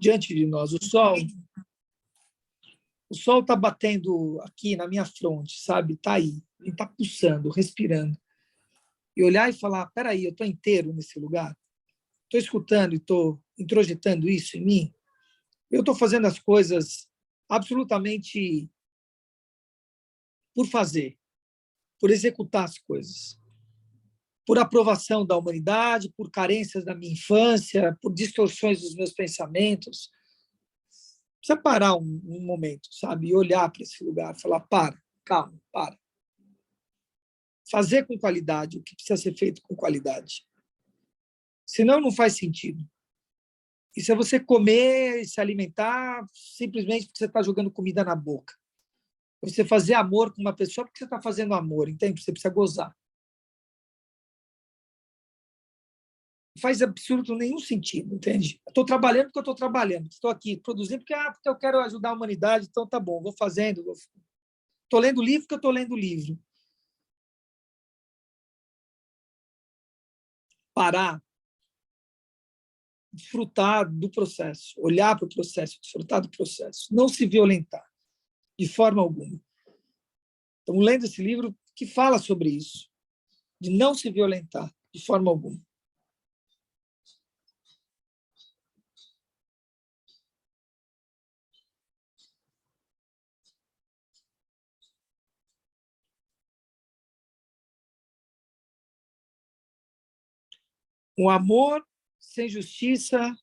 diante de nós. O sol está batendo aqui na minha fronte, sabe? Está aí, ele está pulsando, respirando. E olhar e falar, peraí, eu estou inteiro nesse lugar? Estou escutando e estou introjetando isso em mim? Eu estou fazendo as coisas absolutamente por fazer, por executar as coisas, por aprovação da humanidade, por carências da minha infância, por distorções dos meus pensamentos. Precisa parar um momento, sabe? E olhar para esse lugar, falar, calma, para. Fazer com qualidade o que precisa ser feito com qualidade. Senão, não faz sentido. Isso é você comer e se alimentar simplesmente porque você está jogando comida na boca. Você fazer amor com uma pessoa porque você está fazendo amor, entende? Você precisa gozar. Não faz absoluto nenhum sentido, entende? Estou trabalhando porque eu estou trabalhando. Estou aqui produzindo porque eu quero ajudar a humanidade, então tá bom, vou fazendo. Estou lendo livro porque eu estou lendo livro. Parar, desfrutar do processo, olhar para o processo, desfrutar do processo, não se violentar de forma alguma. Estamos lendo esse livro que fala sobre isso, de não se violentar de forma alguma. Um amor sem justiça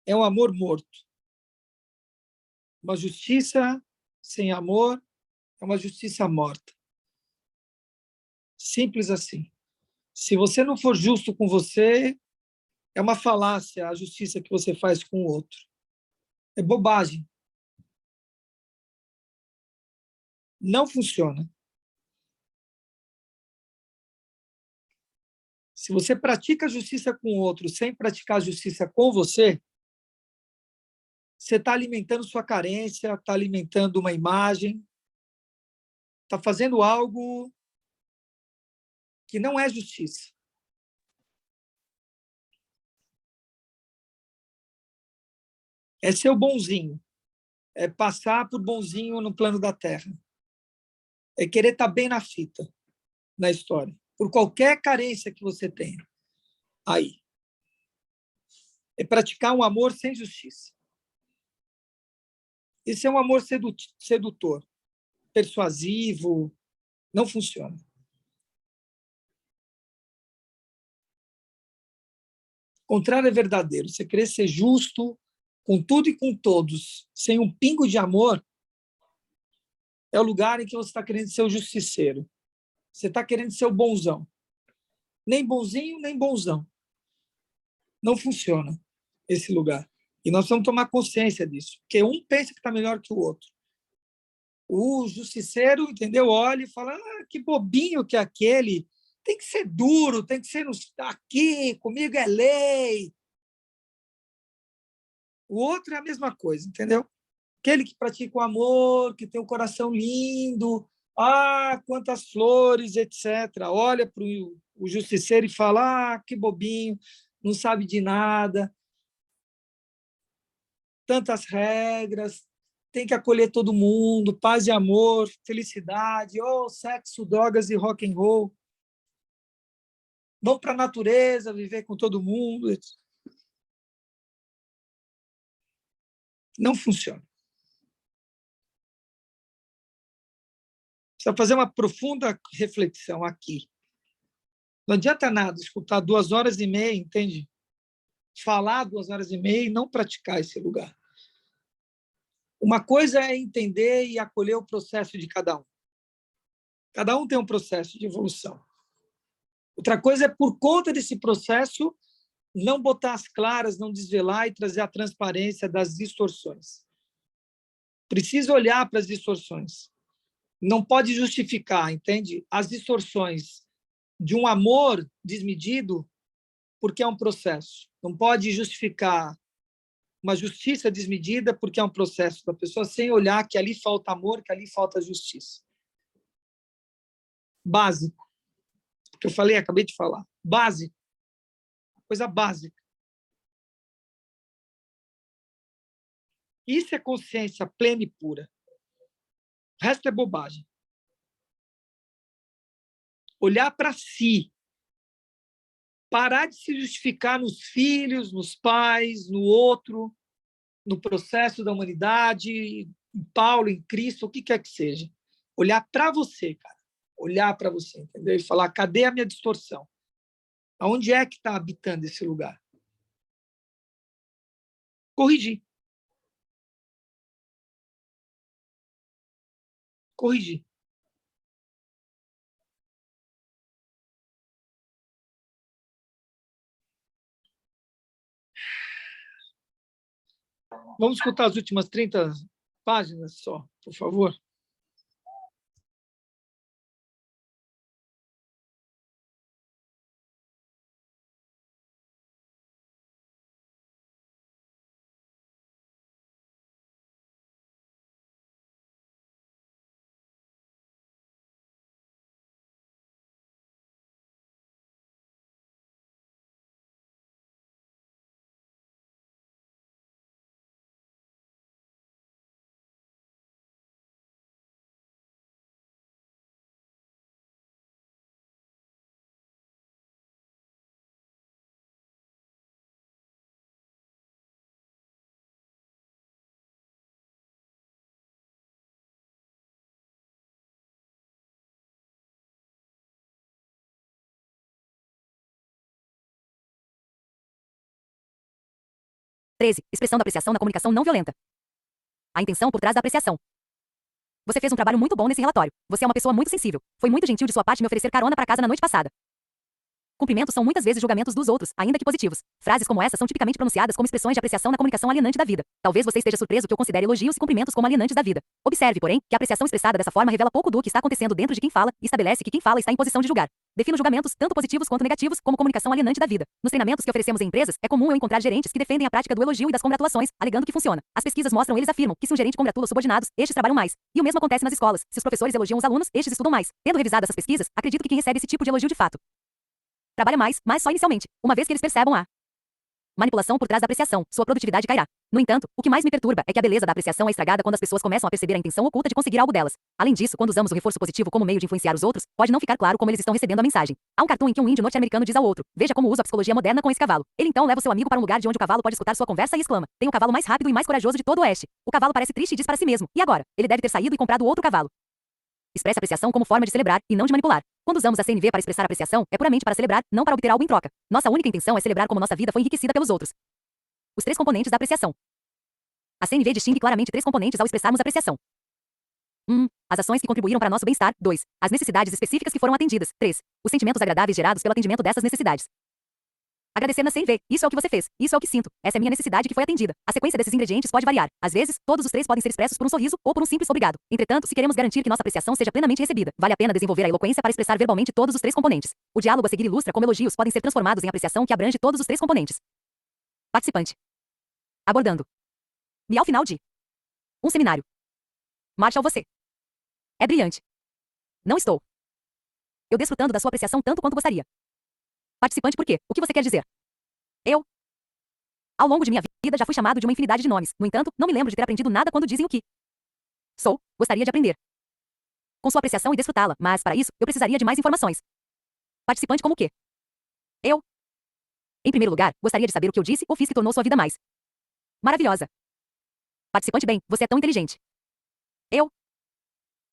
é um amor morto. Uma justiça sem amor é uma justiça morta. Simples assim. Se você não for justo com você, é uma falácia a justiça que você faz com o outro. É bobagem. Não funciona. Se você pratica a justiça com o outro sem praticar a justiça com você, você está alimentando sua carência, está alimentando uma imagem, está fazendo algo que não é justiça. É ser o bonzinho, é passar por bonzinho no plano da Terra, é querer estar bem na fita, na história, por qualquer carência que você tenha. Aí. É praticar um amor sem justiça. Esse é um amor sedutor, persuasivo, não funciona. O contrário é verdadeiro. Você querer ser justo com tudo e com todos, sem um pingo de amor, é o lugar em que você está querendo ser o justiceiro. Você está querendo ser o bonzão. Nem bonzinho, nem bonzão. Não funciona esse lugar. E nós vamos tomar consciência disso, porque um pensa que está melhor que o outro. O justiceiro, entendeu? Olha e fala, que bobinho que é aquele. Tem que ser duro, tem que ser aqui, comigo é lei. O outro é a mesma coisa, entendeu? Aquele que pratica o amor, que tem um coração lindo, quantas flores, etc. Olha para o justiceiro e fala, que bobinho, não sabe de nada, tantas regras, tem que acolher todo mundo, paz e amor, felicidade, sexo, drogas e rock and roll. Vão para a natureza, viver com todo mundo. Não funciona. Precisa fazer uma profunda reflexão aqui. Não adianta nada escutar 2 horas e meia, entende? Falar 2 horas e meia e não praticar esse lugar. Uma coisa é entender e acolher o processo de cada um. Cada um tem um processo de evolução. Outra coisa é, por conta desse processo, não botar as claras, não desvelar e trazer a transparência das distorções. Precisa olhar para as distorções. Não pode justificar, entende? As distorções de um amor desmedido, porque é um processo. Não pode justificar uma justiça desmedida, porque é um processo da pessoa, sem olhar que ali falta amor, que ali falta justiça. Básico. O que eu falei, acabei de falar. Básico. Coisa básica. Isso é consciência plena e pura. O resto é bobagem. Olhar para si. Parar de se justificar nos filhos, nos pais, no outro, no processo da humanidade, em Paulo, em Cristo, o que quer que seja. Olhar para você, cara. Olhar para você, entendeu? E falar, cadê a minha distorção? Aonde é que está habitando esse lugar? Corrigir. Corrigir. Vamos escutar as últimas 30 páginas só, por favor. Expressão da apreciação na comunicação não violenta. A intenção por trás da apreciação. Você fez um trabalho muito bom nesse relatório. Você é uma pessoa muito sensível. Foi muito gentil de sua parte me oferecer carona para casa na noite passada. Cumprimentos são muitas vezes julgamentos dos outros, ainda que positivos. Frases como essa são tipicamente pronunciadas como expressões de apreciação na comunicação alienante da vida. Talvez você esteja surpreso que eu considere elogios e cumprimentos como alienantes da vida. Observe, porém, que a apreciação expressada dessa forma revela pouco do que está acontecendo dentro de quem fala e estabelece que quem fala está em posição de julgar. Defino julgamentos, tanto positivos quanto negativos, como comunicação alienante da vida. Nos treinamentos que oferecemos em empresas, é comum eu encontrar gerentes que defendem a prática do elogio e das congratulações, alegando que funciona. As pesquisas mostram, eles afirmam, que se um gerente congratula os subordinados, estes trabalham mais. E o mesmo acontece nas escolas. Se os professores elogiam os alunos, estes estudam mais. Tendo revisado essas pesquisas, acredito que quem recebe esse tipo de elogio de fato trabalha mais, mas só inicialmente. Uma vez que eles percebam a manipulação por trás da apreciação, sua produtividade cairá. No entanto, o que mais me perturba é que a beleza da apreciação é estragada quando as pessoas começam a perceber a intenção oculta de conseguir algo delas. Além disso, quando usamos o reforço positivo como meio de influenciar os outros, pode não ficar claro como eles estão recebendo a mensagem. Há um cartoon em que um índio norte-americano diz ao outro: veja como uso a psicologia moderna com esse cavalo. Ele então leva o seu amigo para um lugar de onde o cavalo pode escutar sua conversa e exclama: tem o cavalo mais rápido e mais corajoso de todo o oeste. O cavalo parece triste e diz para si mesmo: e agora? Ele deve ter saído e comprado outro cavalo. Expressa apreciação como forma de celebrar, e não de manipular. Quando usamos a CNV para expressar apreciação, é puramente para celebrar, não para obter algo em troca. Nossa única intenção é celebrar como nossa vida foi enriquecida pelos outros. Os 3 componentes da apreciação. A CNV distingue claramente 3 componentes ao expressarmos apreciação. 1. As ações que contribuíram para nosso bem-estar. 2. As necessidades específicas que foram atendidas. 3. Os sentimentos agradáveis gerados pelo atendimento dessas necessidades. Agradecer na CNV. Isso é o que você fez. Isso é o que sinto. Essa é a minha necessidade que foi atendida. A sequência desses ingredientes pode variar. Às vezes, todos os 3 podem ser expressos por um sorriso ou por um simples obrigado. Entretanto, se queremos garantir que nossa apreciação seja plenamente recebida, vale a pena desenvolver a eloquência para expressar verbalmente todos os 3 componentes. O diálogo a seguir ilustra como elogios podem ser transformados em apreciação que abrange todos os 3 componentes. Participante. Abordando. E ao final de um seminário. Marshall, você é brilhante. Não estou. Eu desfrutando da sua apreciação tanto quanto gostaria. Participante, por quê? O que você quer dizer? Eu, ao longo de minha vida, já fui chamado de uma infinidade de nomes. No entanto, não me lembro de ter aprendido nada quando dizem o que sou. Gostaria de aprender com sua apreciação e desfrutá-la, mas para isso, eu precisaria de mais informações. Participante, como o quê? Eu, em primeiro lugar, gostaria de saber o que eu disse ou fiz que tornou sua vida mais maravilhosa. Participante, bem, você é tão inteligente. Eu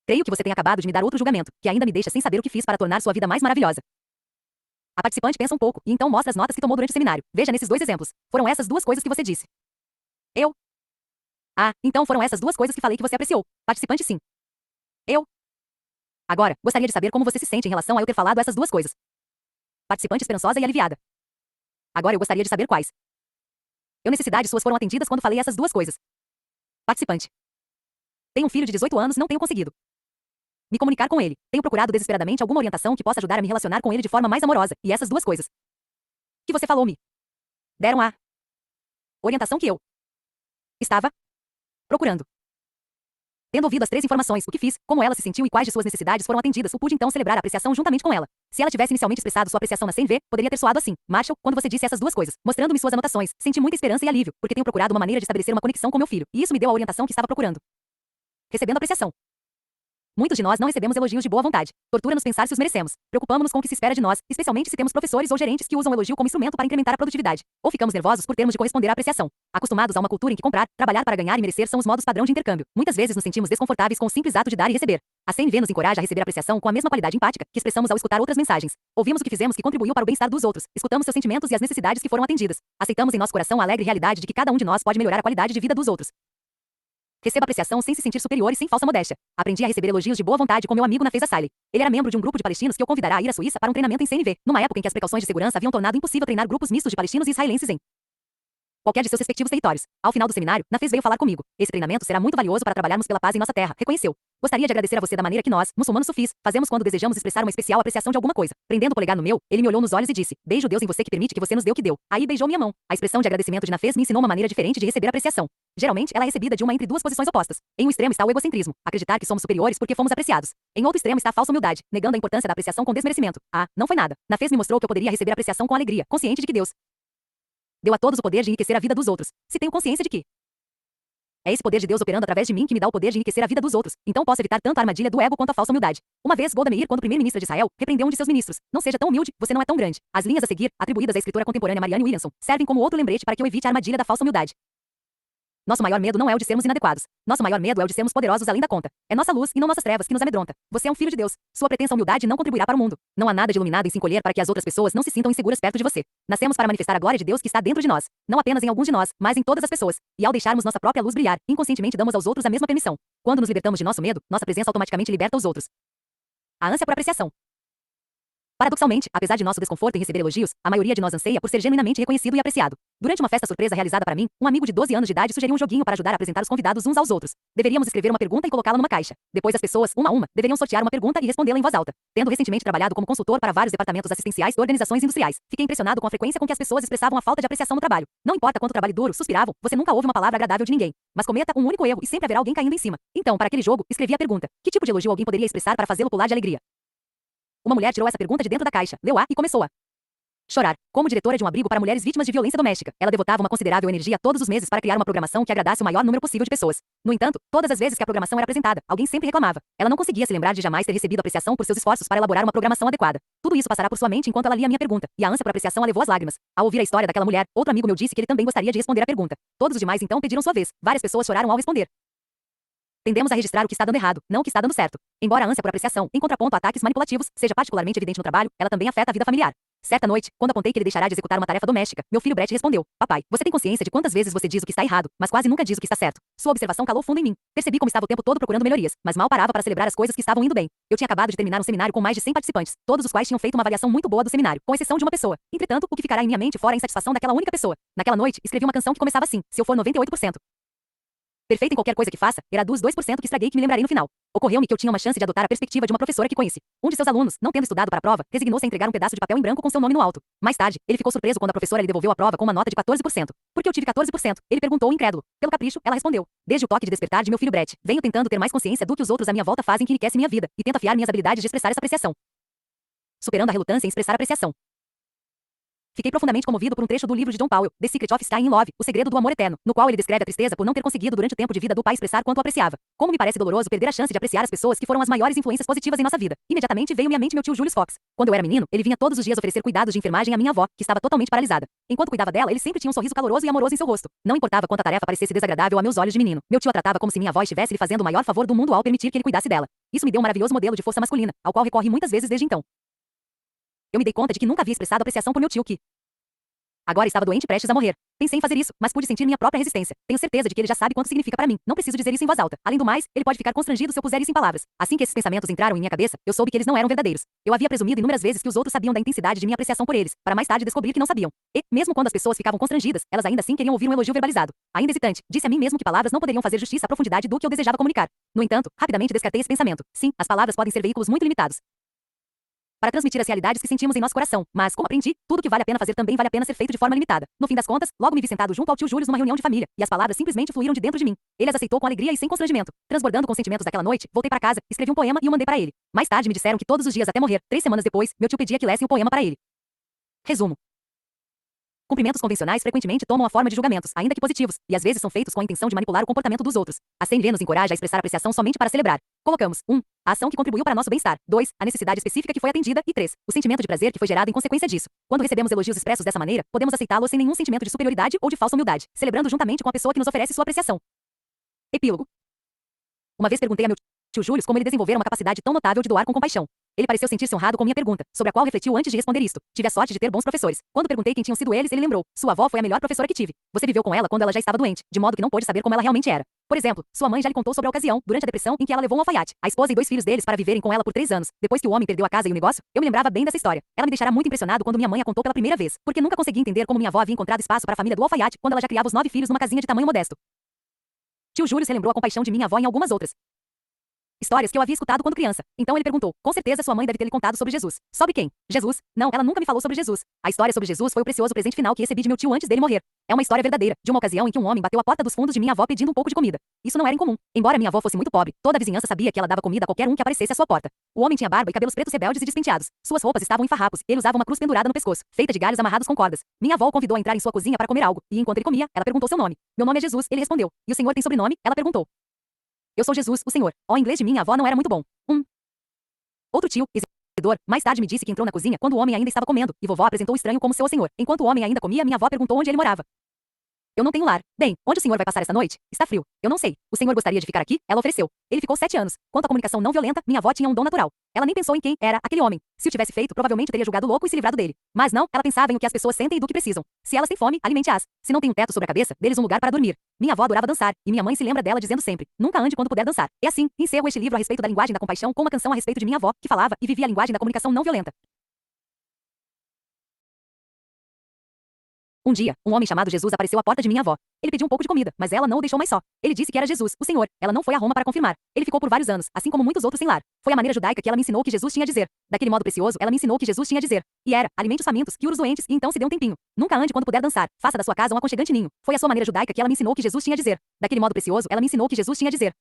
creio que você tem acabado de me dar outro julgamento, que ainda me deixa sem saber o que fiz para tornar sua vida mais maravilhosa. A participante pensa um pouco, e então mostra as notas que tomou durante o seminário. Veja nesses 2 exemplos. Foram essas 2 coisas que você disse. Eu. Ah, então foram essas 2 coisas que falei que você apreciou. Participante, sim. Eu. Agora, gostaria de saber como você se sente em relação a eu ter falado essas 2 coisas. Participante esperançosa e aliviada. Agora eu gostaria de saber quais. Eu necessidades suas foram atendidas quando falei essas 2 coisas. Participante. Tenho um filho de 18 anos e não tenho conseguido me comunicar com ele. Tenho procurado desesperadamente alguma orientação que possa ajudar a me relacionar com ele de forma mais amorosa, e essas 2 coisas que você falou me deram a orientação que eu estava procurando. Tendo ouvido as 3 informações, o que fiz, como ela se sentiu e quais de suas necessidades foram atendidas, pude então celebrar a apreciação juntamente com ela. Se ela tivesse inicialmente expressado sua apreciação na CNV, poderia ter soado assim: Marshall, quando você disse essas 2 coisas, mostrando-me suas anotações, senti muita esperança e alívio, porque tenho procurado uma maneira de estabelecer uma conexão com meu filho, e isso me deu a orientação que estava procurando. Recebendo apreciação. Muitos de nós não recebemos elogios de boa vontade. Tortura-nos pensar se os merecemos. Preocupamos-nos com o que se espera de nós, especialmente se temos professores ou gerentes que usam o elogio como instrumento para incrementar a produtividade. Ou ficamos nervosos por termos de corresponder à apreciação. Acostumados a uma cultura em que comprar, trabalhar para ganhar e merecer são os modos padrão de intercâmbio. Muitas vezes nos sentimos desconfortáveis com o simples ato de dar e receber. A CNV nos encoraja a receber apreciação com a mesma qualidade empática que expressamos ao escutar outras mensagens. Ouvimos o que fizemos que contribuiu para o bem-estar dos outros. Escutamos seus sentimentos e as necessidades que foram atendidas. Aceitamos em nosso coração a alegre realidade de que cada um de nós pode melhorar a qualidade de vida dos outros. Receba apreciação sem se sentir superior e sem falsa modéstia. Aprendi a receber elogios de boa vontade com meu amigo Nafez Assaili. Ele era membro de um grupo de palestinos que eu convidará a ir à Suíça para um treinamento em CNV, numa época em que as precauções de segurança haviam tornado impossível treinar grupos mistos de palestinos e israelenses em qualquer de seus respectivos territórios. Ao final do seminário, Nafez veio falar comigo. Esse treinamento será muito valioso para trabalharmos pela paz em nossa terra, reconheceu. Gostaria de agradecer a você da maneira que nós, muçulmanos sufis, fazemos quando desejamos expressar uma especial apreciação de alguma coisa. Prendendo o polegar no meu, ele me olhou nos olhos e disse: Beijo Deus em você que permite que você nos dê o que deu. Aí beijou minha mão. A expressão de agradecimento de Nafez me ensinou uma maneira diferente de receber apreciação. Geralmente, ela é recebida de uma entre 2 posições opostas. Em um extremo está o egocentrismo, acreditar que somos superiores porque fomos apreciados. Em outro extremo está a falsa humildade, negando a importância da apreciação com desmerecimento. Ah, não foi nada. Nafez me mostrou que eu poderia receber apreciação com alegria, consciente de que Deus deu a todos o poder de enriquecer a vida dos outros. Se tenho consciência de que é esse poder de Deus operando através de mim que me dá o poder de enriquecer a vida dos outros, então posso evitar tanto a armadilha do ego quanto a falsa humildade. Uma vez, Golda Meir, quando primeiro-ministra de Israel, repreendeu um de seus ministros: Não seja tão humilde, você não é tão grande. As linhas a seguir, atribuídas à escritora contemporânea Marianne Williamson, servem como outro lembrete para que eu evite a armadilha da falsa humildade. Nosso maior medo não é o de sermos inadequados. Nosso maior medo é o de sermos poderosos além da conta. É nossa luz e não nossas trevas que nos amedronta. Você é um filho de Deus. Sua pretensa humildade não contribuirá para o mundo. Não há nada de iluminado em se encolher para que as outras pessoas não se sintam inseguras perto de você. Nascemos para manifestar a glória de Deus que está dentro de nós. Não apenas em alguns de nós, mas em todas as pessoas. E ao deixarmos nossa própria luz brilhar, inconscientemente damos aos outros a mesma permissão. Quando nos libertamos de nosso medo, nossa presença automaticamente liberta os outros. A ânsia por apreciação. Paradoxalmente, apesar de nosso desconforto em receber elogios, a maioria de nós anseia por ser genuinamente reconhecido e apreciado. Durante uma festa surpresa realizada para mim, um amigo de 12 anos de idade sugeriu um joguinho para ajudar a apresentar os convidados uns aos outros. Deveríamos escrever uma pergunta e colocá-la numa caixa. Depois as pessoas, uma a uma, deveriam sortear uma pergunta e respondê-la em voz alta. Tendo recentemente trabalhado como consultor para vários departamentos assistenciais de organizações industriais, fiquei impressionado com a frequência com que as pessoas expressavam a falta de apreciação no trabalho. Não importa quanto trabalho duro, suspiravam, você nunca ouve uma palavra agradável de ninguém. Mas cometa um único erro e sempre haverá alguém caindo em cima. Então, para aquele jogo, escrevi a pergunta: que tipo de elogio alguém poderia expressar para fazê-lo pular de alegria? Uma mulher tirou essa pergunta de dentro da caixa, leu-a e começou a chorar. Como diretora de um abrigo para mulheres vítimas de violência doméstica, ela devotava uma considerável energia todos os meses para criar uma programação que agradasse o maior número possível de pessoas. No entanto, todas as vezes que a programação era apresentada, alguém sempre reclamava. Ela não conseguia se lembrar de jamais ter recebido apreciação por seus esforços para elaborar uma programação adequada. Tudo isso passará por sua mente enquanto ela lia minha pergunta, e a ânsia por apreciação a levou às lágrimas. Ao ouvir a história daquela mulher, outro amigo meu disse que ele também gostaria de responder a pergunta. Todos os demais então pediram sua vez. Várias pessoas choraram ao responder. Tendemos a registrar o que está dando errado, não o que está dando certo. Embora a ânsia por apreciação, em contraponto a ataques manipulativos, seja particularmente evidente no trabalho, ela também afeta a vida familiar. Certa noite, quando apontei que ele deixará de executar uma tarefa doméstica, meu filho Brett respondeu: Papai, você tem consciência de quantas vezes você diz o que está errado, mas quase nunca diz o que está certo. Sua observação calou fundo em mim. Percebi como estava o tempo todo procurando melhorias, mas mal parava para celebrar as coisas que estavam indo bem. Eu tinha acabado de terminar um seminário com mais de 100 participantes, todos os quais tinham feito uma avaliação muito boa do seminário, com exceção de uma pessoa. Entretanto, o que ficará em minha mente fora a insatisfação daquela única pessoa. Naquela noite, escrevi uma canção que começava assim: Se eu for 98% perfeito em qualquer coisa que faça, era dos 2% que estraguei que me lembrarei no final. Ocorreu-me que eu tinha uma chance de adotar a perspectiva de uma professora que conheci. Um de seus alunos, não tendo estudado para a prova, resignou-se a entregar um pedaço de papel em branco com seu nome no alto. Mais tarde, ele ficou surpreso quando a professora lhe devolveu a prova com uma nota de 14%. Por que eu tive 14%? Ele perguntou incrédulo. Pelo capricho, ela respondeu: Desde o toque de despertar de meu filho Brett, venho tentando ter mais consciência do que os outros à minha volta fazem que enriquece minha vida, e tento afiar minhas habilidades de expressar essa apreciação. Superando a relutância em expressar apreciação. Fiquei profundamente comovido por um trecho do livro de John Powell, The Secret of Staying in Love, O Segredo do Amor Eterno, no qual ele descreve a tristeza por não ter conseguido durante o tempo de vida do pai expressar quanto o apreciava. Como me parece doloroso perder a chance de apreciar as pessoas que foram as maiores influências positivas em nossa vida. Imediatamente veio-me à mente meu tio Julius Fox. Quando eu era menino, ele vinha todos os dias oferecer cuidados de enfermagem à minha avó, que estava totalmente paralisada. Enquanto cuidava dela, ele sempre tinha um sorriso caloroso e amoroso em seu rosto. Não importava quanto a tarefa parecesse desagradável a meus olhos de menino. Meu tio a tratava como se minha avó estivesse lhe fazendo o maior favor do mundo ao permitir que ele cuidasse dela. Isso me deu um maravilhoso modelo de força masculina, ao qual recorri muitas vezes desde então. Eu me dei conta de que nunca havia expressado apreciação por meu tio que agora estava doente e prestes a morrer. Pensei em fazer isso, mas pude sentir minha própria resistência. Tenho certeza de que ele já sabe quanto significa para mim. Não preciso dizer isso em voz alta. Além do mais, ele pode ficar constrangido se eu puser isso em palavras. Assim que esses pensamentos entraram em minha cabeça, eu soube que eles não eram verdadeiros. Eu havia presumido inúmeras vezes que os outros sabiam da intensidade de minha apreciação por eles, para mais tarde descobrir que não sabiam. E, mesmo quando as pessoas ficavam constrangidas, elas ainda assim queriam ouvir um elogio verbalizado. Ainda hesitante, disse a mim mesmo que palavras não poderiam fazer justiça à profundidade do que eu desejava comunicar. No entanto, rapidamente descartei esse pensamento. Sim, as palavras podem ser veículos muito limitados para transmitir as realidades que sentimos em nosso coração. Mas, como aprendi, tudo que vale a pena fazer também vale a pena ser feito de forma limitada. No fim das contas, logo me vi sentado junto ao tio Júlio numa reunião de família, e as palavras simplesmente fluíram de dentro de mim. Ele as aceitou com alegria e sem constrangimento. Transbordando com os sentimentos daquela noite, voltei para casa, escrevi um poema e o mandei para ele. Mais tarde me disseram que todos os dias até morrer, 3 semanas depois, meu tio pedia que lessem o poema para ele. Resumo. Cumprimentos convencionais frequentemente tomam a forma de julgamentos, ainda que positivos, e às vezes são feitos com a intenção de manipular o comportamento dos outros. A CNV nos encoraja a expressar apreciação somente para celebrar. Colocamos 1. A ação que contribuiu para nosso bem-estar. 2. A necessidade específica que foi atendida. E 3. O sentimento de prazer que foi gerado em consequência disso. Quando recebemos elogios expressos dessa maneira, podemos aceitá-los sem nenhum sentimento de superioridade ou de falsa humildade, celebrando juntamente com a pessoa que nos oferece sua apreciação. Epílogo. Uma vez perguntei a meu tio Júlio como ele desenvolvera uma capacidade tão notável de doar com compaixão. Ele pareceu sentir-se honrado com minha pergunta, sobre a qual refletiu antes de responder isto. Tive a sorte de ter bons professores. Quando perguntei quem tinham sido eles, ele lembrou. Sua avó foi a melhor professora que tive. Você viveu com ela quando ela já estava doente, de modo que não pôde saber como ela realmente era. Por exemplo, sua mãe já lhe contou sobre a ocasião, durante a depressão, em que ela levou um alfaiate, a esposa e 2 filhos deles para viverem com ela por 3 anos. Depois que o homem perdeu a casa e o negócio, eu me lembrava bem dessa história. Ela me deixará muito impressionado quando minha mãe a contou pela primeira vez, porque nunca consegui entender como minha avó havia encontrado espaço para a família do alfaiate quando ela já criava os 9 filhos numa casinha de tamanho modesto. Tio Júlio relembrou a compaixão de minha avó em algumas outras histórias que eu havia escutado quando criança. Então ele perguntou: com certeza sua mãe deve ter lhe contado sobre Jesus. Sobre quem? Jesus? Não, ela nunca me falou sobre Jesus. A história sobre Jesus foi o precioso presente final que recebi de meu tio antes dele morrer. É uma história verdadeira, de uma ocasião em que um homem bateu à porta dos fundos de minha avó pedindo um pouco de comida. Isso não era incomum. Embora minha avó fosse muito pobre, toda a vizinhança sabia que ela dava comida a qualquer um que aparecesse à sua porta. O homem tinha barba e cabelos pretos rebeldes e despenteados. Suas roupas estavam em farrapos e ele usava uma cruz pendurada no pescoço, feita de galhos amarrados com cordas. Minha avó o convidou a entrar em sua cozinha para comer algo, e enquanto ele comia, ela perguntou seu nome. Meu nome é Jesus, ele respondeu. E o senhor tem sobrenome? Ela perguntou. Eu sou Jesus, o Senhor. O inglês de minha avó não era muito bom. Outro tio, exibidor, mais tarde me disse que entrou na cozinha quando o homem ainda estava comendo, e vovó apresentou o estranho como seu senhor. Enquanto o homem ainda comia, minha avó perguntou onde ele morava. Eu não tenho lar. Bem, onde o senhor vai passar esta noite? Está frio. Eu não sei. O senhor gostaria de ficar aqui? Ela ofereceu. Ele ficou 7 anos. Quanto à comunicação não violenta, minha avó tinha um dom natural. Ela nem pensou em quem era aquele homem. Se o tivesse feito, provavelmente teria julgado louco e se livrado dele. Mas não, ela pensava em o que as pessoas sentem e do que precisam. Se elas têm fome, alimente-as. Se não tem um teto sobre a cabeça, deles um lugar para dormir. Minha avó adorava dançar, e minha mãe se lembra dela dizendo sempre: nunca ande quando puder dançar. E assim, encerro este livro a respeito da linguagem da compaixão com uma canção a respeito de minha avó, que falava e vivia a linguagem da comunicação não violenta. Um dia, um homem chamado Jesus apareceu à porta de minha avó. Ele pediu um pouco de comida, mas ela não o deixou mais só. Ele disse que era Jesus, o Senhor. Ela não foi a Roma para confirmar. Ele ficou por vários anos, assim como muitos outros sem lar. Foi a maneira judaica que ela me ensinou o que Jesus tinha a dizer. Daquele modo precioso, ela me ensinou o que Jesus tinha a dizer. E era: alimente os famintos, cure os doentes, e então se dê um tempinho. Nunca ande quando puder dançar. Faça da sua casa um aconchegante ninho. Foi a sua maneira judaica que ela me ensinou o que Jesus tinha a dizer. Daquele modo precioso, ela me ensinou o que Jesus tinha a dizer.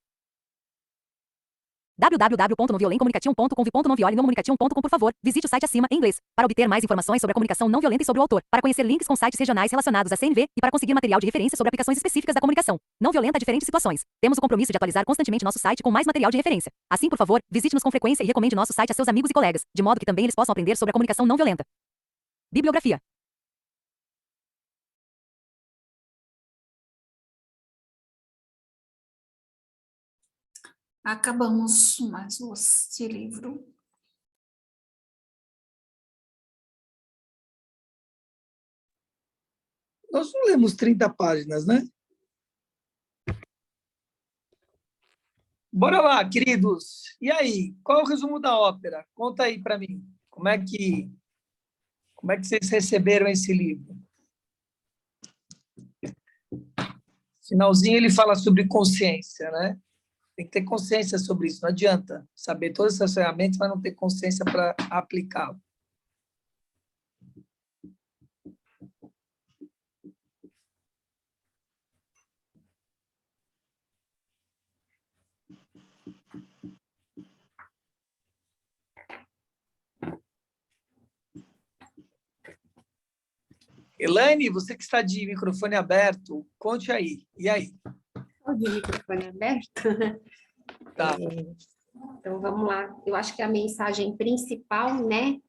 www.noviolemcomunication.com.br Por favor, visite o site acima em inglês para obter mais informações sobre a comunicação não violenta e sobre o autor, para conhecer links com sites regionais relacionados à CNV e para conseguir material de referência sobre aplicações específicas da comunicação não violenta a diferentes situações. Temos o compromisso de atualizar constantemente nosso site com mais material de referência. Assim, por favor, visite-nos com frequência e recomende nosso site a seus amigos e colegas, de modo que também eles possam aprender sobre a comunicação não violenta. Bibliografia. Acabamos mais este livro. Nós não lemos 30 páginas, né? Bora lá, queridos. E aí, qual é o resumo da ópera? Conta aí para mim. Como é que vocês receberam esse livro? Finalzinho ele fala sobre consciência, né? Tem que ter consciência sobre isso. Não adianta saber todas essas ferramentas, mas não ter consciência para aplicá-lo. Elaine, você que está de microfone aberto, conte aí. E aí? Estou de microfone aberto? Tá. Então, vamos lá. Eu acho que a mensagem principal, né,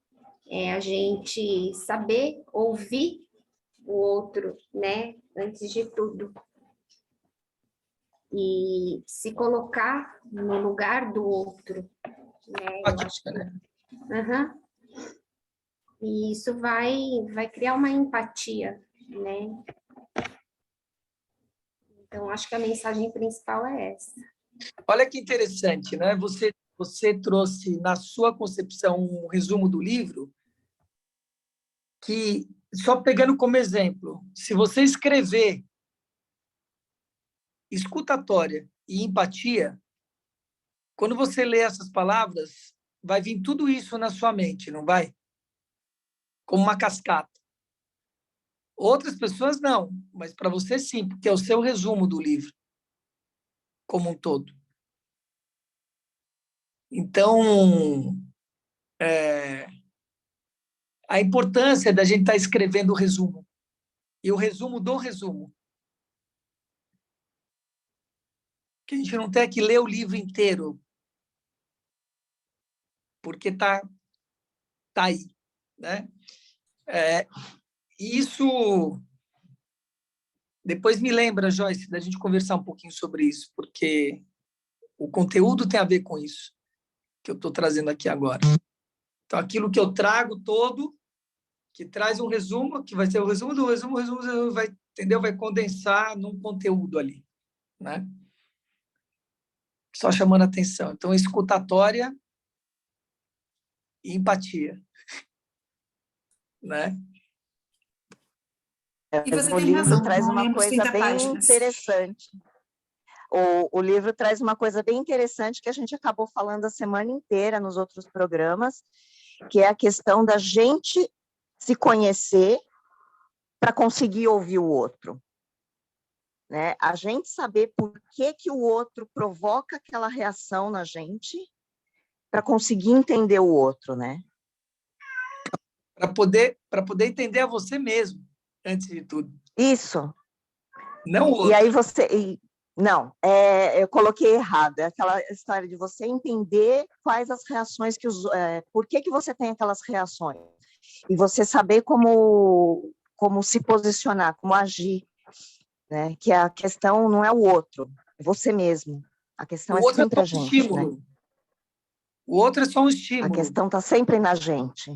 é a gente saber ouvir o outro, né, antes de tudo. E se colocar no lugar do outro, né? Prática, né? Uhum. E isso vai criar uma empatia, né? Então, acho que a mensagem principal é essa. Olha que interessante, né? Você trouxe na sua concepção um resumo do livro que, só pegando como exemplo, se você escrever escutatória e empatia, quando você lê essas palavras, vai vir tudo isso na sua mente, não vai? Como uma cascata. Outras pessoas não, mas para você sim, porque é o seu resumo do livro, como um todo. Então, a importância da gente estar escrevendo o resumo, e o resumo do resumo. Que a gente não tem que ler o livro inteiro, porque tá aí, né? Isso, depois me lembra, Joyce, da gente conversar um pouquinho sobre isso, porque o conteúdo tem a ver com isso que eu estou trazendo aqui agora. Então, aquilo que eu trago todo, que traz um resumo, que vai ser o resumo do resumo, vai, entendeu? Vai condensar num conteúdo ali, né? Só chamando a atenção. Então, escutatória e empatia, né? E você O tem livro razão, traz não uma lembro os coisa 30 bem páginas. interessante. O livro traz uma coisa bem interessante que a gente acabou falando a semana inteira nos outros programas, que é a questão da gente se conhecer para conseguir ouvir o outro. Né? A gente saber por que o outro provoca aquela reação na gente para conseguir entender o outro, né? Para poder entender a você mesmo, antes de tudo. Isso. Não o outro. E aí você... Não, eu coloquei errado. É aquela história de você entender quais as reações que por que você tem aquelas reações. E você saber como se posicionar, como agir. Né? Que a questão não é o outro, é você mesmo. A questão O é outro sempre é a só um gente. estímulo. Né? O outro é só um A estímulo. questão está sempre na gente.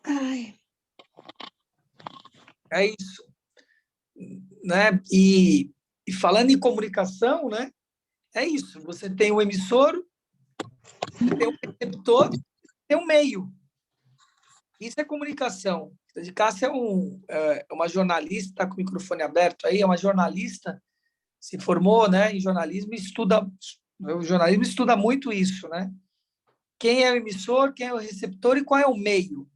Ai. É isso. Né? E falando em comunicação, né? É isso. Você tem o emissor, você tem o receptor, tem um meio. Isso é comunicação. A de Cássia é uma jornalista, está com o microfone aberto aí, é uma jornalista, se formou, né, em jornalismo, o jornalismo estuda muito isso, né? Quem é o emissor, quem é o receptor e qual é o meio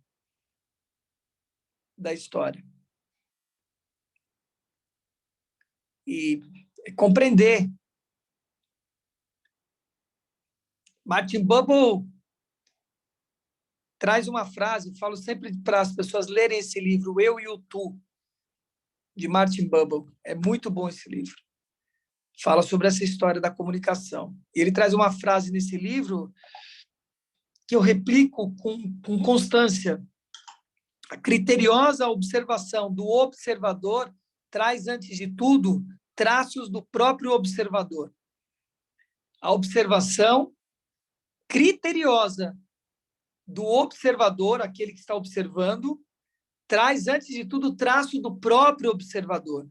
da história. E compreender. Martin Buber traz uma frase, falo sempre para as pessoas lerem esse livro, Eu e o Tu, de Martin Buber. É muito bom esse livro. Fala sobre essa história da comunicação. E ele traz uma frase nesse livro que eu replico com constância. A criteriosa observação do observador traz, antes de tudo, traços do próprio observador. A observação criteriosa do observador, aquele que está observando, traz, antes de tudo, traço do próprio observador.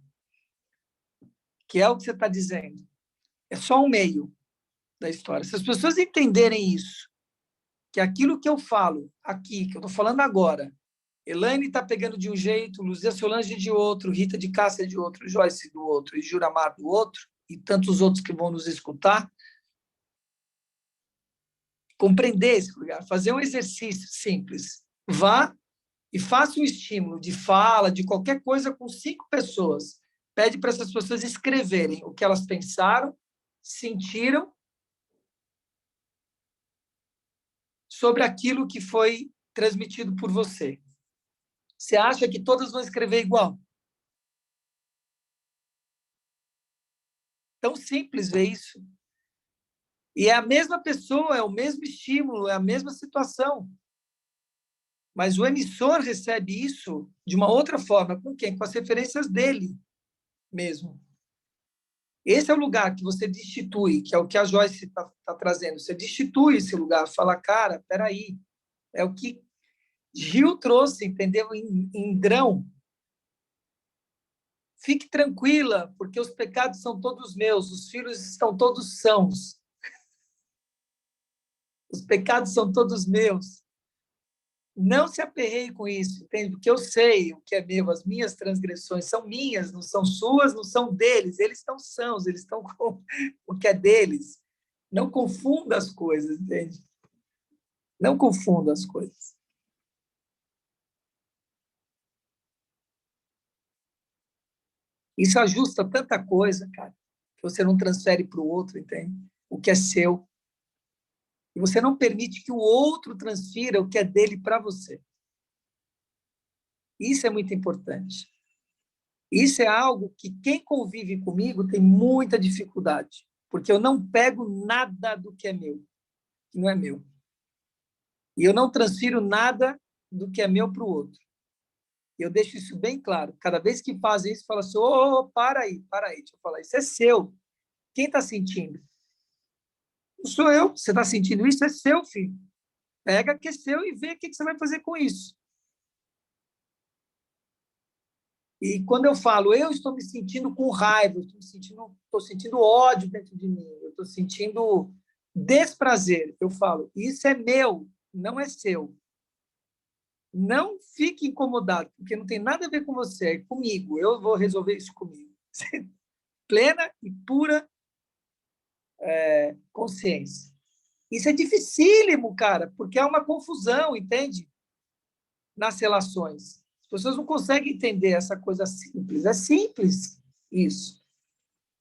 Que é o que você está dizendo. É só um meio da história. Se as pessoas entenderem isso, que aquilo que eu falo aqui, que eu estou falando agora, Elaine está pegando de um jeito, Luzia Solange de outro, Rita de Cássia de outro, Joyce do outro e Juramar do outro, e tantos outros que vão nos escutar, compreender esse lugar, fazer um exercício simples. Vá e faça um estímulo de fala, de qualquer coisa com 5 pessoas. Pede para essas pessoas escreverem o que elas pensaram, sentiram sobre aquilo que foi transmitido por você. Você acha que todas vão escrever igual? Tão simples ver isso. E é a mesma pessoa, é o mesmo estímulo, é a mesma situação. Mas o emissor recebe isso de uma outra forma. Com quem? Com as referências dele mesmo. Esse é o lugar que você destitui, que é o que a Joyce está trazendo. Você destitui esse lugar, fala, cara, espera aí. É o que Gil trouxe, entendeu? Em grão. Fique tranquila, porque os pecados são todos meus, os filhos estão todos sãos. Os pecados são todos meus. Não se aperreie com isso, entende? Porque eu sei o que é meu, as minhas transgressões são minhas, não são suas, não são deles. Eles estão sãos, eles estão com o que é deles. Não confunda as coisas, entende? Não confunda as coisas. Isso ajusta tanta coisa, cara, que você não transfere para o outro, entende? O que é seu. E você não permite que o outro transfira o que é dele para você. Isso é muito importante. Isso é algo que quem convive comigo tem muita dificuldade, porque eu não pego nada do que é meu, que não é meu. E eu não transfiro nada do que é meu para o outro. Eu deixo isso bem claro. Cada vez que fazem isso, fala assim, ô, para aí, deixa eu falar, isso é seu. Quem está sentindo? Não sou eu. Você está sentindo isso? É seu, filho. Pega que é seu e vê o que você vai fazer com isso. E quando eu falo, eu estou me sentindo com raiva, estou sentindo ódio dentro de mim, eu estou sentindo desprazer, eu falo, isso é meu, não é seu. Não fique incomodado, porque não tem nada a ver com você, é comigo, eu vou resolver isso comigo. Plena e pura consciência. Isso é dificílimo, cara, porque há uma confusão, entende? Nas relações. As pessoas não conseguem entender essa coisa simples. É simples isso.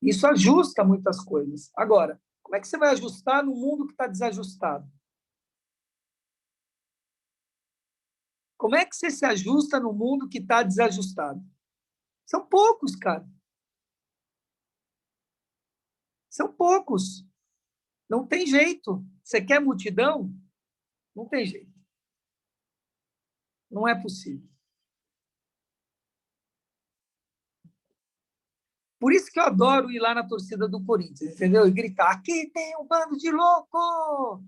Isso ajusta muitas coisas. Agora, como é que você vai ajustar no mundo que está desajustado? Como é que você se ajusta no mundo que está desajustado? São poucos, cara. São poucos. Não tem jeito. Você quer multidão? Não tem jeito. Não é possível. Por isso que eu adoro ir lá na torcida do Corinthians, entendeu? E gritar, aqui tem um bando de louco!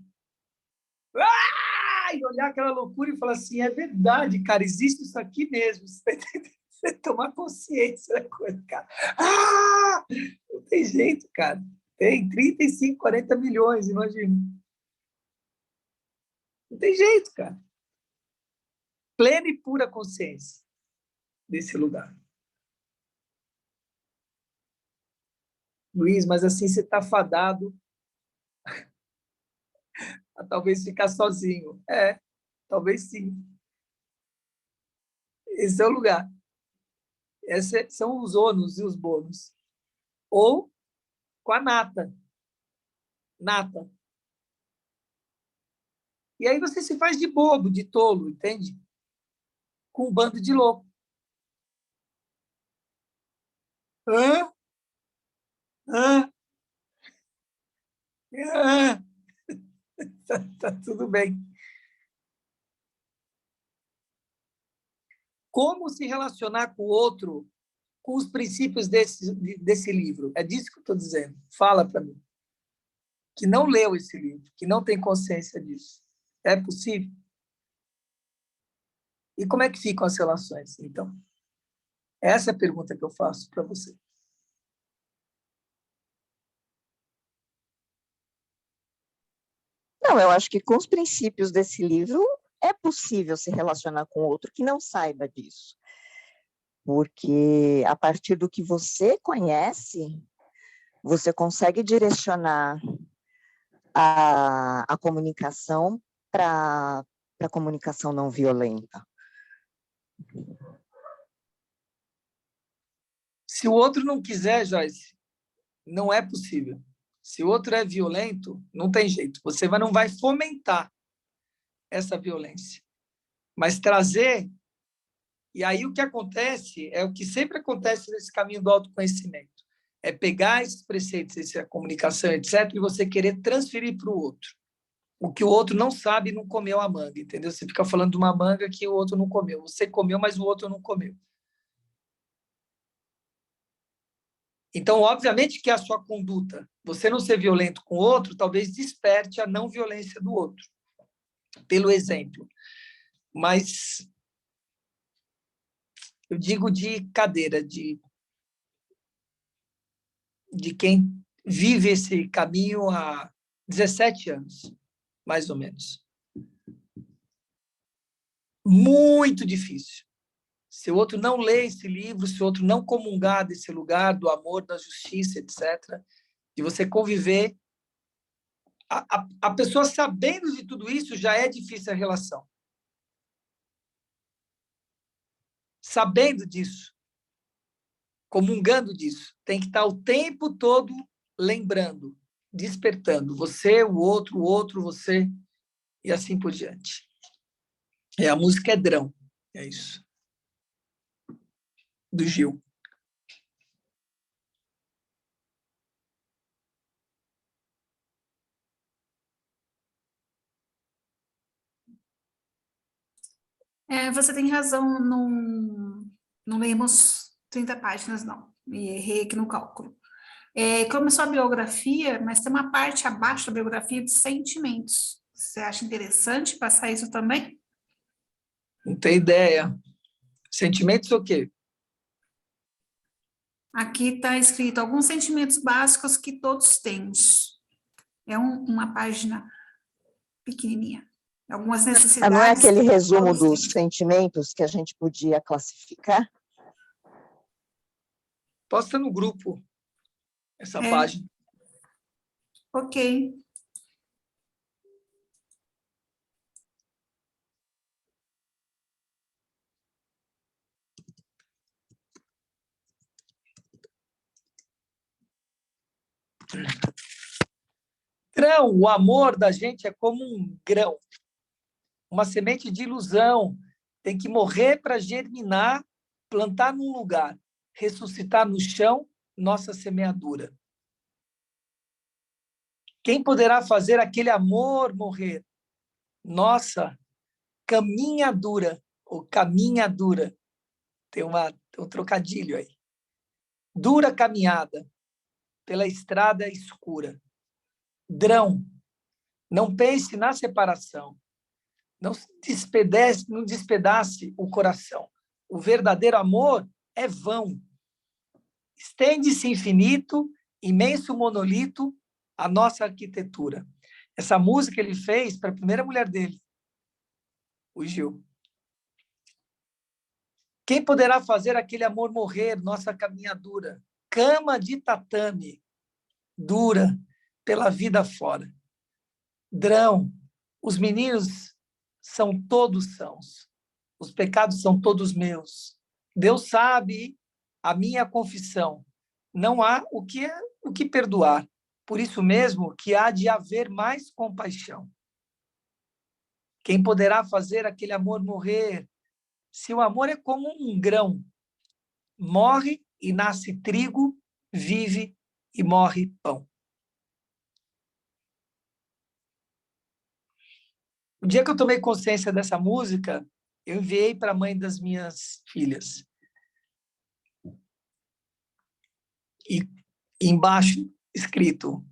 Ah! E olhar aquela loucura e falar assim, é verdade, cara, existe isso aqui mesmo. Você tomar consciência da coisa, cara. Ah! Não tem jeito, cara. Tem 35, 40 milhões, imagina. Não tem jeito, cara. Plena e pura consciência desse lugar. Luiz, mas assim você está fadado a talvez ficar sozinho. É, talvez sim. Esse é o lugar. Esses são os ônus e os bônus. Ou com a nata. Nata. E aí você se faz de bobo, de tolo, entende? Com um bando de louco. Hã? Hã? Hã? Tá tudo bem. Como se relacionar com o outro com os princípios desse livro? É disso que eu estou dizendo. Fala para mim. Que não leu esse livro, que não tem consciência disso. É possível? E como é que ficam as relações, então? Essa é a pergunta que eu faço para você. Não, eu acho que com os princípios desse livro é possível se relacionar com outro que não saiba disso. Porque a partir do que você conhece, você consegue direcionar a comunicação para a comunicação não violenta. Se o outro não quiser, Joyce, não é possível. Se o outro é violento, não tem jeito. Você não vai fomentar essa violência. Mas trazer... E aí o que acontece é o que sempre acontece nesse caminho do autoconhecimento. É pegar esses preceitos, essa comunicação, etc., e você querer transferir para o outro. O que o outro não sabe não comeu a manga, entendeu? Você fica falando de uma manga que o outro não comeu. Você comeu, mas o outro não comeu. Então, obviamente que a sua conduta, você não ser violento com o outro, talvez desperte a não violência do outro, pelo exemplo. Mas eu digo de cadeira, de quem vive esse caminho há 17 anos, mais ou menos. Muito difícil. Se o outro não lê esse livro, se o outro não comungar desse lugar do amor, da justiça, etc., de você conviver A pessoa sabendo de tudo isso, já é difícil a relação. Sabendo disso, comungando disso, tem que estar o tempo todo lembrando, despertando. Você, o outro, você, e assim por diante. A música é Drão, é isso. Do Gil. Você tem razão, não lemos 30 páginas, não. Me errei aqui no cálculo. Começou a biografia, mas tem uma parte abaixo da biografia de sentimentos. Você acha interessante passar isso também? Não tem ideia. Sentimentos o quê? Aqui está escrito alguns sentimentos básicos que todos temos. É uma página pequenininha. Algumas necessidades. Não é aquele resumo todos dos temos. sentimentos que a gente podia classificar? Posta no grupo essa É. página. Ok. Grão, o amor da gente é como um grão, uma semente de ilusão. Tem que morrer para germinar, plantar num lugar, ressuscitar no chão nossa semeadura. Quem poderá fazer aquele amor morrer? Nossa caminhadura, ou caminhadura. Tem um trocadilho aí. Dura caminhada pela estrada escura. Drão, não pense na separação. Não despedace o coração. O verdadeiro amor é vão. Estende-se infinito, imenso monolito, a nossa arquitetura. Essa música ele fez para a primeira mulher dele, o Gil. Quem poderá fazer aquele amor morrer, nossa caminhadura? Cama de tatame, dura, pela vida fora. Drão, os meninos são todos sãos. Os pecados são todos meus. Deus sabe a minha confissão. Não há o que perdoar. Por isso mesmo que há de haver mais compaixão. Quem poderá fazer aquele amor morrer? Se o amor é como um grão, morre e nasce trigo, vive e morre pão. O dia que eu tomei consciência dessa música, eu enviei para a mãe das minhas filhas. E embaixo escrito: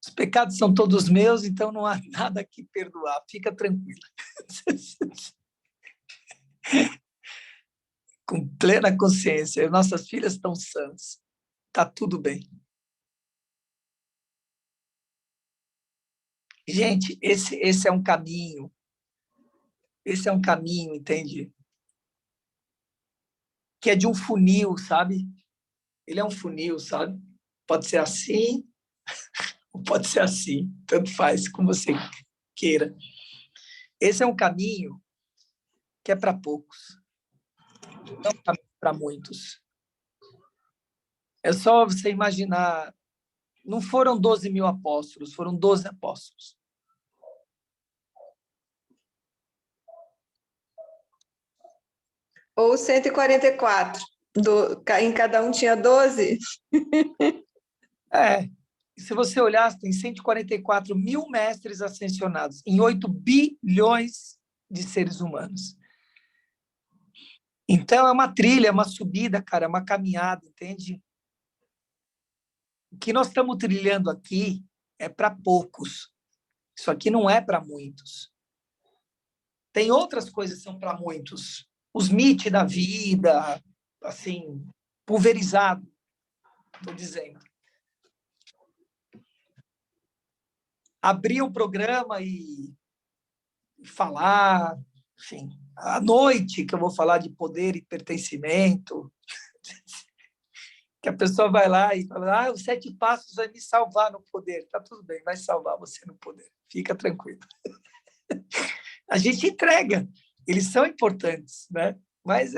os pecados são todos meus, então não há nada que perdoar. Fica tranquila. Com plena consciência. Nossas filhas estão sãs. Está tudo bem. Gente, esse é um caminho. Esse é um caminho, entende? Que é de um funil, sabe? Ele é um funil, sabe? Pode ser assim, ou pode ser assim. Tanto faz, como você queira. Esse é um caminho que é para poucos. Não para muitos. É só você imaginar. Não foram 12 mil apóstolos, foram 12 apóstolos. Ou 144. Em cada um tinha 12? Se você olhar, tem 144 mil mestres ascensionados em 8 bilhões de seres humanos. Então, é uma trilha, é uma subida, cara, é uma caminhada, entende? O que nós estamos trilhando aqui é para poucos. Isso aqui não é para muitos. Tem outras coisas que são para muitos. Os mitos da vida, assim, pulverizado, estou dizendo. Abrir um programa e falar, enfim, à noite que eu vou falar de poder e pertencimento. Que a pessoa vai lá e fala, os 7 passos vai me salvar no poder. Tá tudo bem, vai salvar você no poder. Fica tranquilo. A gente entrega. Eles são importantes, né? Mas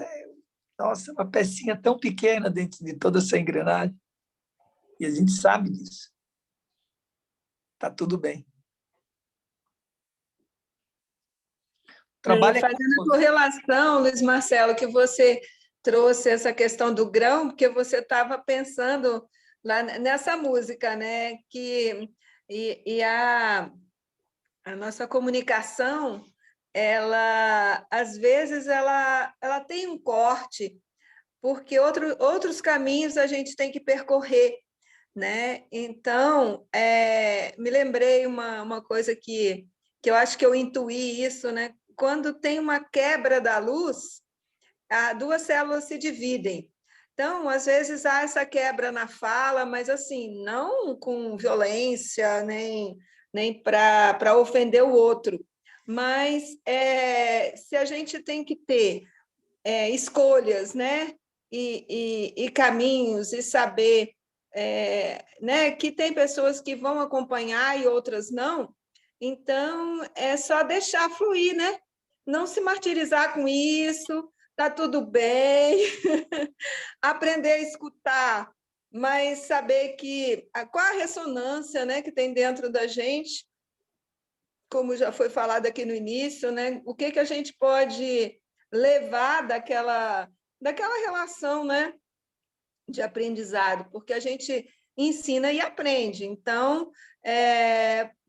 nossa, uma pecinha tão pequena dentro de toda essa engrenagem. E a gente sabe disso. Tá tudo bem. Trabalho Fazendo a correlação, Luiz Marcelo, que você trouxe essa questão do grão, porque você estava pensando lá nessa música, né? A nossa comunicação, ela às vezes ela tem um corte, porque outros caminhos a gente tem que percorrer, né? Então, me lembrei uma coisa que eu acho que eu intuí isso, né? Quando tem uma quebra da luz, duas células se dividem. Então, às vezes há essa quebra na fala, mas assim, não com violência, nem para ofender o outro. Mas se a gente tem que ter escolhas, né? E caminhos, e saber né? Que tem pessoas que vão acompanhar e outras não, então é só deixar fluir, né? Não se martirizar com isso, tá tudo bem, aprender a escutar, mas saber qual a ressonância, né, que tem dentro da gente, como já foi falado aqui no início, né? O que a gente pode levar daquela relação, né, de aprendizado, porque a gente ensina e aprende. Então,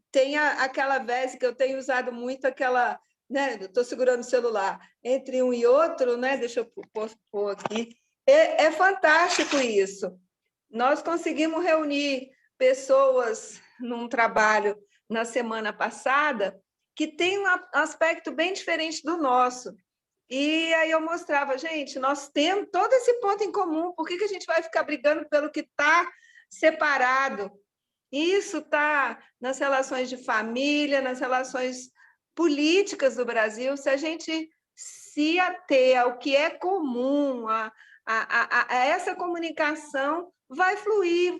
tem aquela vez que eu tenho usado muito, aquela, né? Estou segurando o celular entre um e outro, né? Deixa eu pôr aqui. É fantástico isso. Nós conseguimos reunir pessoas num trabalho na semana passada que tem um aspecto bem diferente do nosso. E aí eu mostrava, gente, nós temos todo esse ponto em comum, por que a gente vai ficar brigando pelo que está separado? Isso está nas relações de família, nas relações políticas do Brasil. Se a gente se ater ao que é comum, a essa comunicação, vai fluir,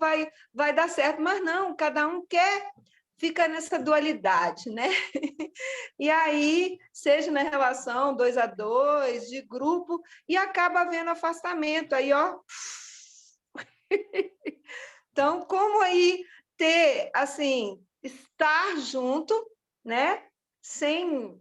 vai dar certo, mas não, cada um fica nessa dualidade, né? E aí, seja na relação 2 a 2, de grupo, e acaba havendo afastamento, aí, ó. Então, como aí ter, assim, estar junto, né? Sem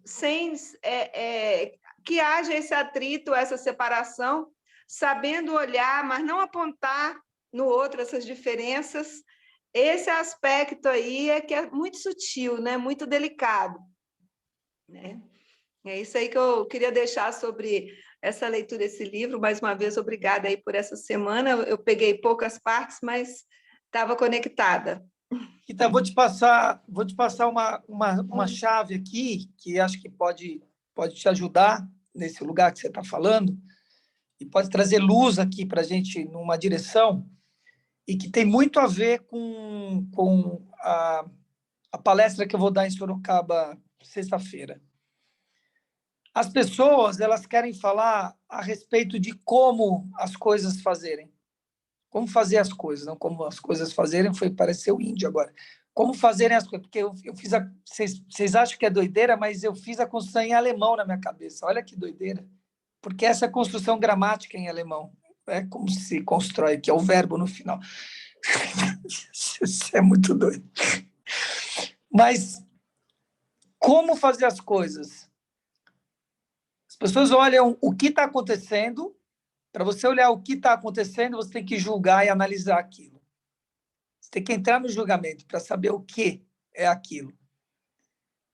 que haja esse atrito, essa separação, sabendo olhar, mas não apontar no outro essas diferenças. Esse aspecto aí que é muito sutil, né? Muito delicado, né? É isso aí que eu queria deixar sobre essa leitura desse livro. Mais uma vez, obrigada aí por essa semana. Eu peguei poucas partes, mas estava conectada. Então, vou te passar uma chave aqui que acho que pode te ajudar nesse lugar que você está falando e pode trazer luz aqui para a gente numa direção e que tem muito a ver com a palestra que eu vou dar em Sorocaba sexta-feira. As pessoas, elas querem falar a respeito de como as coisas fazerem. Como fazer as coisas, não como as coisas fazerem, pareceu o índio agora. Como fazerem as coisas, porque eu fiz vocês acham que é doideira, mas eu fiz a construção em alemão na minha cabeça. Olha que doideira. Porque essa é construção gramática em alemão. É como se constrói, que é o verbo no final. Isso é muito doido. Mas como fazer as coisas? As pessoas olham o que está acontecendo. Para você olhar o que está acontecendo, você tem que julgar e analisar aquilo. Você tem que entrar no julgamento para saber o que é aquilo.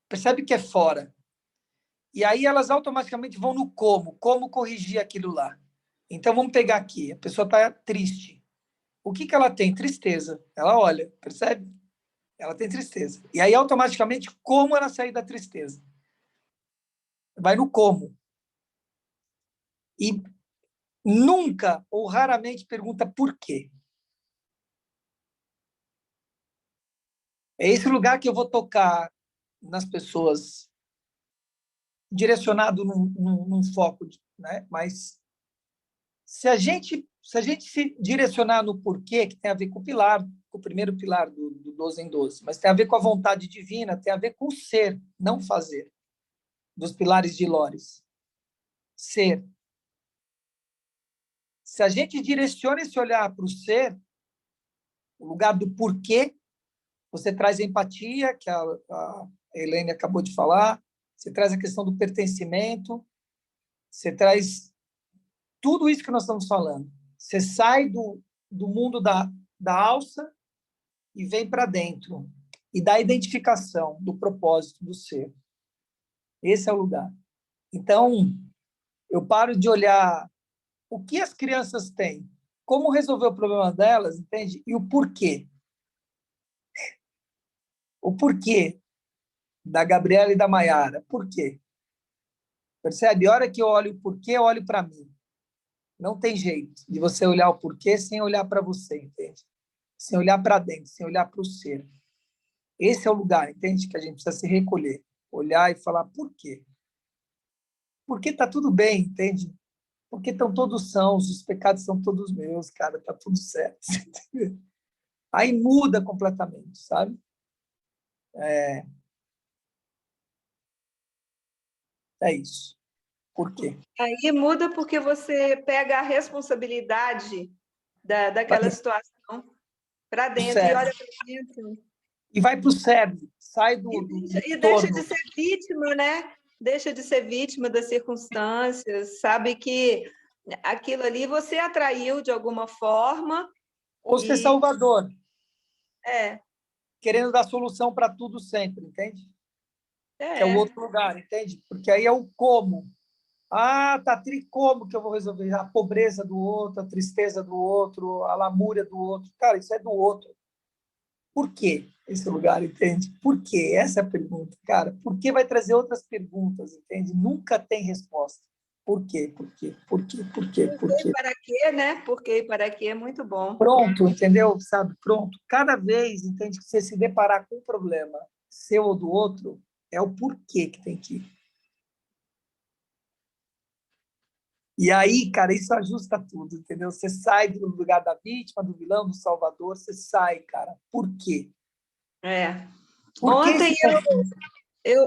Percebe que é fora. E aí elas automaticamente vão no como corrigir aquilo lá. Então, vamos pegar aqui. A pessoa está triste. O que ela tem? Tristeza. Ela olha, percebe? Ela tem tristeza. E aí, automaticamente, como ela sair da tristeza? Vai no como. E nunca ou raramente pergunta por quê. É esse lugar que eu vou tocar nas pessoas, direcionado num foco, né? Mas se a gente Se a gente se direcionar no porquê, que tem a ver com o pilar, com o primeiro pilar do 12 em 12, mas tem a ver com a vontade divina, tem a ver com o ser, não fazer, dos pilares de Lores. Ser. Se a gente direciona esse olhar para o ser, o lugar do porquê, você traz a empatia, que a Elaine acabou de falar, você traz a questão do pertencimento, você traz tudo isso que nós estamos falando. Você sai do mundo da alça e vem para dentro. E da identificação do propósito do ser. Esse é o lugar. Então, eu paro de olhar o que as crianças têm, como resolver o problema delas, entende? E o porquê. O porquê da Gabriela e da Maiara. Por quê? Percebe? A hora que eu olho o porquê, eu olho para mim. Não tem jeito de você olhar o porquê sem olhar para você, entende? Sem olhar para dentro, sem olhar para o ser. Esse é o lugar, entende? Que a gente precisa se recolher, olhar e falar por quê. Porque está tudo bem, entende? Porque estão todos sãos, os pecados são todos meus, cara, está tudo certo. Aí muda completamente, sabe? É isso. Por quê? Aí muda porque você pega a responsabilidade daquela situação para dentro e olha para dentro. E vai para o cérebro, sai do E deixa de ser vítima, né? Deixa de ser vítima das circunstâncias, sabe que aquilo ali você atraiu de alguma forma. Ou ser salvador. É. Querendo dar solução para tudo sempre, entende? É. Que é o outro lugar, entende? Porque aí é o como. Ah, tá, como que eu vou resolver? A pobreza do outro, a tristeza do outro, a lamúria do outro. Cara, isso é do outro. Por quê esse lugar, entende? Por quê? Essa é a pergunta, cara. Por que vai trazer outras perguntas, entende? Nunca tem resposta. Por quê? Por quê? Por quê? Por quê? Por quê? Para quê, né? Por quê e para quê é muito bom. Pronto, entendeu? Sabe? Pronto. Cada vez, entende, que você se deparar com um problema seu ou do outro, é o porquê que tem que ir. E aí, cara, isso ajusta tudo, entendeu? Você sai do lugar da vítima, do vilão, do salvador, você sai, cara. Por quê? É. Por que ontem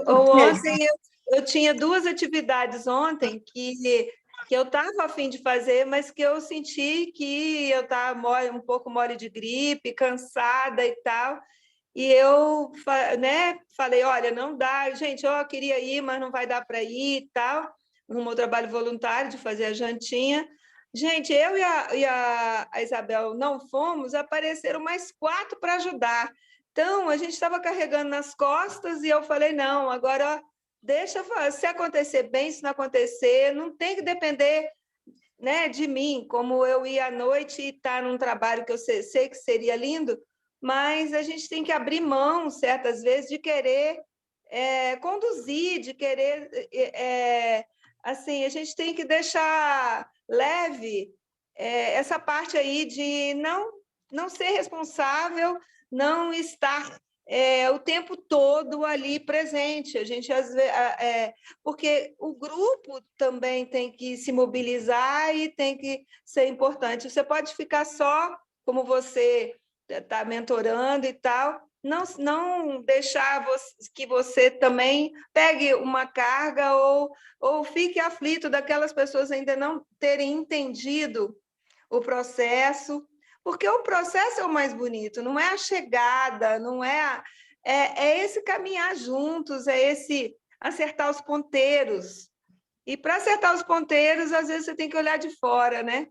ontem eu tinha 2 atividades ontem que eu estava a fim de fazer, mas que eu senti que eu estava um pouco mole de gripe, cansada e tal. E eu, né, falei, olha, não dá, gente, eu queria ir, mas não vai dar para ir e tal. No meu trabalho voluntário de fazer a jantinha. Gente, eu e a Isabel não fomos, apareceram mais 4 para ajudar. Então, a gente estava carregando nas costas e eu falei, não, agora deixa, se acontecer bem, se não acontecer, não tem que depender, né, de mim, como eu ir à noite e estar num trabalho que eu sei que seria lindo, mas a gente tem que abrir mão, certas vezes, de querer conduzir, de querer... assim, a gente tem que deixar leve essa parte aí de não ser responsável, não estar o tempo todo ali presente. A gente, às vezes, porque o grupo também tem que se mobilizar e tem que ser importante. Você pode ficar só, como você está mentorando e tal, não deixar que você também pegue uma carga ou fique aflito daquelas pessoas ainda não terem entendido o processo, porque o processo é o mais bonito, não é a chegada, não é esse caminhar juntos, é esse acertar os ponteiros. E para acertar os ponteiros, às vezes você tem que olhar de fora, né?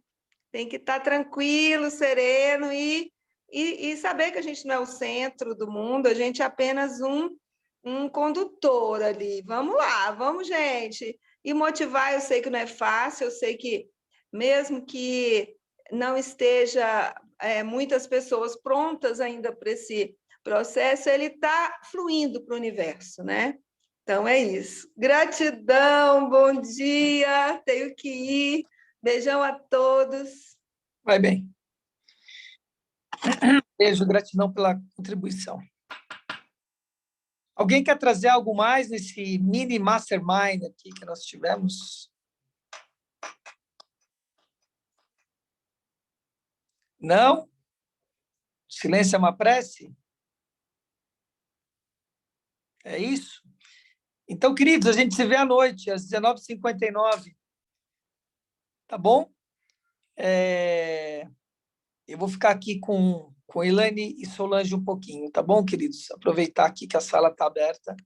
Tem que estar tranquilo, sereno e saber que a gente não é o centro do mundo, a gente é apenas um condutor ali. Vamos lá, vamos, gente. E motivar, eu sei que não é fácil, eu sei que mesmo que não esteja muitas pessoas prontas ainda para esse processo, ele está fluindo para o universo, né? Então, é isso. Gratidão, bom dia, tenho que ir. Beijão a todos. Vai bem. Beijo, gratidão pela contribuição. Alguém quer trazer algo mais nesse mini mastermind aqui que nós tivemos? Não? Silêncio é uma prece? É isso? Então, queridos, a gente se vê à noite, às 19h59. Tá bom? Eu vou ficar aqui com Elaine e Solange um pouquinho, tá bom, queridos? Aproveitar aqui que a sala está aberta